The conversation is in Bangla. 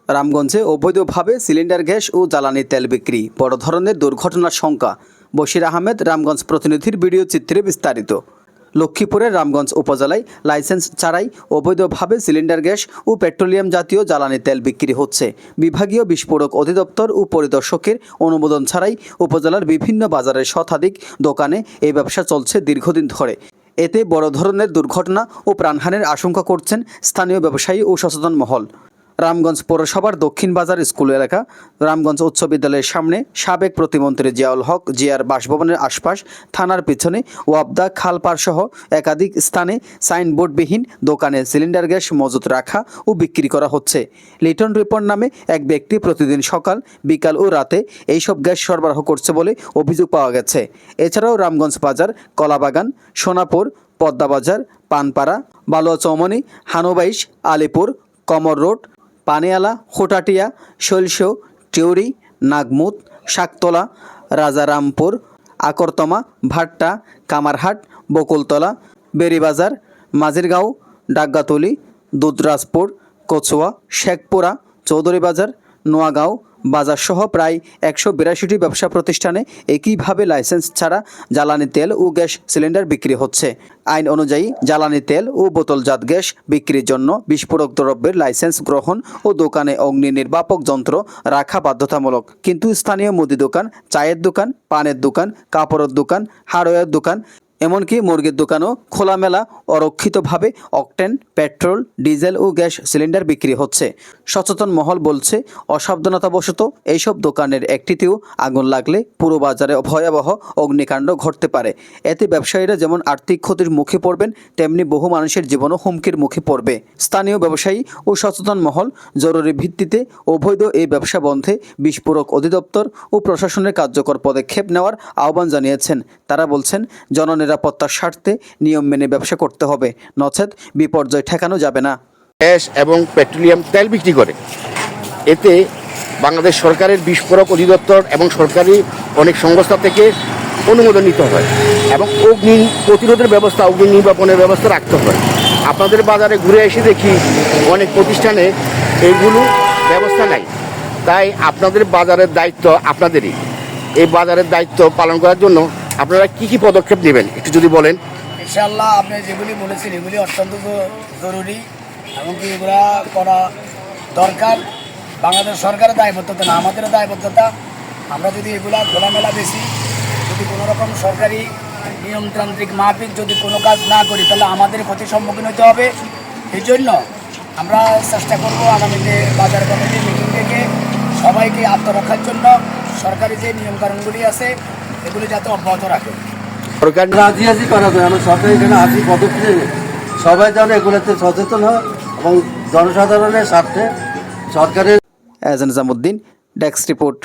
রামগঞ্জে অবৈধভাবে সিলিন্ডার গ্যাস ও জ্বালানি তেল বিক্রি, বড় ধরনের দুর্ঘটনার শঙ্কা। বশির আহমেদ, রামগঞ্জ প্রতিনিধির ভিডিও চিত্রে বিস্তারিত। লক্ষ্মীপুরের রামগঞ্জ উপজেলায় লাইসেন্স ছাড়াই অবৈধভাবে সিলিন্ডার গ্যাস ও পেট্রোলিয়াম জাতীয় জ্বালানি তেল বিক্রি হচ্ছে। বিভাগীয় বিস্ফোরক অধিদপ্তর ও পরিদর্শকের অনুমোদন ছাড়াই উপজেলার বিভিন্ন বাজারের শতাধিক দোকানে এই ব্যবসা চলছে দীর্ঘদিন ধরে। এতে বড় ধরনের দুর্ঘটনা ও প্রাণহানির আশঙ্কা করছেন স্থানীয় ব্যবসায়ী ও সচেতন মহল। রামগঞ্জ পৌরসভার দক্ষিণ বাজার স্কুল এলাকা, রামগঞ্জ উচ্চ বিদ্যালয়ের সামনে, সাবেক প্রতিমন্ত্রী জিয়াউল হক জিয়ার বাসভবনের আশপাশ, থানার পিছনে ওয়াবদা খালপাড় সহ একাধিক স্থানে সাইনবোর্ডবিহীন দোকানে সিলিন্ডার গ্যাস মজুত রাখা ও বিক্রি করা হচ্ছে। লিটন রিপন নামে এক ব্যক্তি প্রতিদিন সকাল, বিকাল ও রাতে এইসব গ্যাস সরবরাহ করছে বলে অভিযোগ পাওয়া গেছে। এছাড়াও রামগঞ্জ বাজার, কলাবাগান, সোনাপুর, পদ্মাবাজার, পানপাড়া, বালুয়া চৌমনি, হানুবাইশ, আলিপুর, কমর রোড, পানিয়ালা, হোটাটিয়া, শৈলশো, টিউরি, নাগমুত, শাকতলা, রাজারামপুর, আকরতমা, ভাট্টা, কামারহাট, বকুলতলা, বেরিবাজার, মাঝিরগাঁও, ডাগ্গাতলি, দুধরাজপুর, কচুয়া, শেখপুরা, চৌধুরীবাজার, নোয়াগাঁও বাজারসহ প্রায় 182টি ব্যবসা প্রতিষ্ঠানে একইভাবে লাইসেন্স ছাড়া জ্বালানি তেল ও গ্যাস সিলিন্ডার বিক্রি হচ্ছে। আইন অনুযায়ী জ্বালানি তেল ও বোতলজাত গ্যাস বিক্রির জন্য বিস্ফোরক দ্রব্যের লাইসেন্স গ্রহণ ও দোকানে অগ্নি নির্বাপক যন্ত্র রাখা বাধ্যতামূলক। কিন্তু স্থানীয় মুদি দোকান, চায়ের দোকান, পানের দোকান, কাপড়ের দোকান, হার্ডওয়্যার দোকান, এমনকি মুরগির দোকানও খোলামেলা অরক্ষিতভাবে অকটেন, পেট্রোল, ডিজেল ও গ্যাস সিলিন্ডার বিক্রি হচ্ছে। সচেতন মহল বলছে, অসাবধানতাবশত এইসব দোকানের একটিতেও আগুন লাগলে পুরো বাজারে ভয়াবহ অগ্নিকাণ্ড ঘটতে পারে। এতে ব্যবসায়ীরা যেমন আর্থিক ক্ষতির মুখে পড়বেন, তেমনি বহু মানুষের জীবনও হুমকির মুখে পড়বে। স্থানীয় ব্যবসায়ী ও সচেতন মহল জরুরি ভিত্তিতে অবৈধ এই ব্যবসা বন্ধে বিস্ফোরক অধিদপ্তর ও প্রশাসনের কার্যকর পদক্ষেপ নেওয়ার আহ্বান জানিয়েছেন। তারা বলছেন, জননিরাপত্তার স্বার্থে নিয়ম মেনে ব্যবসা করতে হবে, নচেত বিপর্যয় ঠেকানো যাবে না। গ্যাস এবং পেট্রোলিয়াম তেল বিক্রি করে, এতে বাংলাদেশ সরকারের বিস্ফোরক অধিদপ্তর এবং সরকারি অনেক সংস্থা থেকে অনুমোদন নিতে হয় এবং অগ্নি প্রতিরোধের ব্যবস্থা, অগ্নি নির্বাপনের ব্যবস্থা রাখতে হয়। আপনাদের বাজারে ঘুরে এসে দেখি অনেক প্রতিষ্ঠানে এইগুলো ব্যবস্থা নাই। তাই আপনাদের বাজারের দায়িত্ব আপনাদেরই। এই বাজারের দায়িত্ব পালন করার জন্য আপনারা কি পদক্ষেপ নেবেন একটু যদি বলেন। ইনশাআল্লাহ, আপনি যেগুলি বলেছেন এগুলি অত্যন্ত জরুরি এবং কি এগুলা করা দরকার। বাংলাদেশ সরকারের দায়বদ্ধতা না, আমাদেরও দায়বদ্ধতা। আমরা যদি এগুলা খোলামেলা বেশি, যদি কোনো রকম সরকারি নিয়মতান্ত্রিক মাফিক যদি কোনো কাজ না করি, তাহলে আমাদের ক্ষতির সম্মুখীন হতে হবে। এই জন্য আমরা চেষ্টা করব আগামীতে বাজার কমিটি মিটিং থেকে সবাইকে আত্মরক্ষার জন্য সরকারি যে নিয়মকানুনগুলি আছে এগুলি যাতে অব্যাহত রাখে। সরকার রাজি করা যায়, আমরা সরকার এখানে আছি পদক্ষেপ, সবাই যেন এগুলোতে সচেতন হয় এবং জনসাধারণের স্বার্থে সরকারের। এজান নিজামুদ্দিন, ডেস্ক রিপোর্ট।